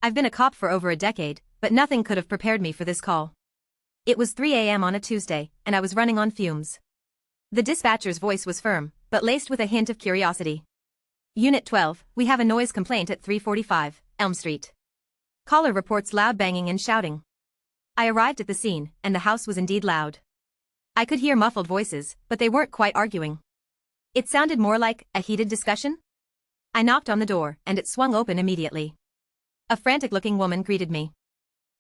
I've been a cop for over a decade, but nothing could have prepared me for this call. It was 3 a.m. on a Tuesday, and I was running on fumes. The dispatcher's voice was firm, but laced with a hint of curiosity. Unit 12, we have a noise complaint at 345 Elm Street. Caller reports loud banging and shouting. I arrived at the scene, and the house was indeed loud. I could hear muffled voices, but they weren't quite arguing. It sounded more like a heated discussion. I knocked on the door, and it swung open immediately. A frantic-looking woman greeted me.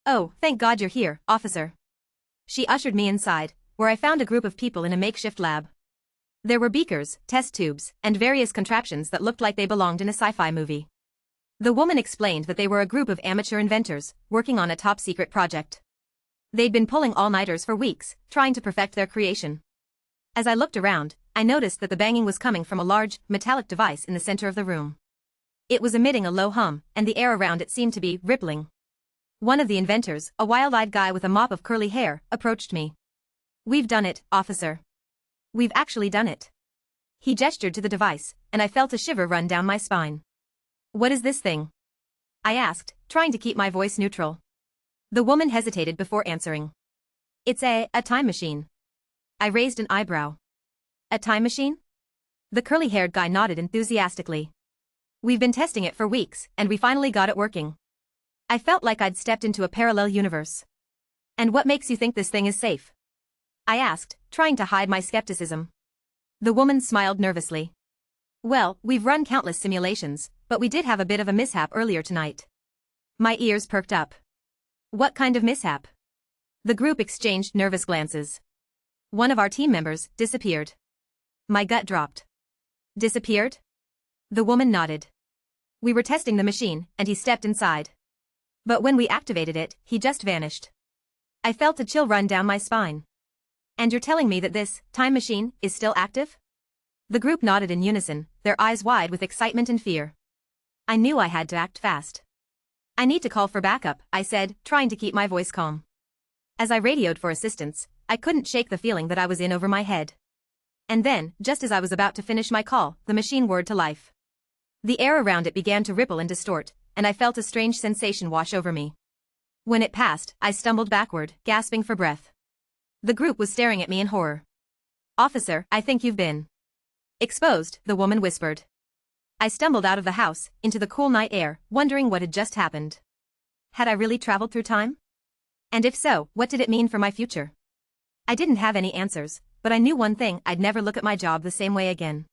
"Oh, thank God you're here, officer." She ushered me inside, where I found a group of people in a makeshift lab. There were beakers, test tubes, and various contraptions that looked like they belonged in a sci-fi movie. The woman explained that they were a group of amateur inventors, working on a top-secret project. They'd been pulling all-nighters for weeks, trying to perfect their creation. As I looked around, I noticed that the banging was coming from a large, metallic device in the center of the room. It was emitting a low hum, and the air around it seemed to be rippling. One of the inventors, a wild-eyed guy with a mop of curly hair, approached me. "We've done it, officer. We've actually done it." He gestured to the device, and I felt a shiver run down my spine. "What is this thing?" I asked, trying to keep my voice neutral. The woman hesitated before answering. "It's a time machine." I raised an eyebrow. "A time machine?" The curly-haired guy nodded enthusiastically. "We've been testing it for weeks, and we finally got it working." I felt like I'd stepped into a parallel universe. "And what makes you think this thing is safe?" I asked, trying to hide my skepticism. The woman smiled nervously. "Well, we've run countless simulations, but we did have a bit of a mishap earlier tonight." My ears perked up. "What kind of mishap?" The group exchanged nervous glances. "One of our team members disappeared." My gut dropped. "Disappeared?" The woman nodded. "We were testing the machine, and he stepped inside. But when we activated it, he just vanished." I felt a chill run down my spine. "And you're telling me that this time machine is still active?" The group nodded in unison, their eyes wide with excitement and fear. I knew I had to act fast. "I need to call for backup," I said, trying to keep my voice calm. As I radioed for assistance, I couldn't shake the feeling that I was in over my head. And then, just as I was about to finish my call, the machine whirred to life. The air around it began to ripple and distort, and I felt a strange sensation wash over me. When it passed, I stumbled backward, gasping for breath. The group was staring at me in horror. "Officer, I think you've been exposed," the woman whispered. I stumbled out of the house, into the cool night air, wondering what had just happened. Had I really traveled through time? And if so, what did it mean for my future? I didn't have any answers, but I knew one thing: I'd never look at my job the same way again.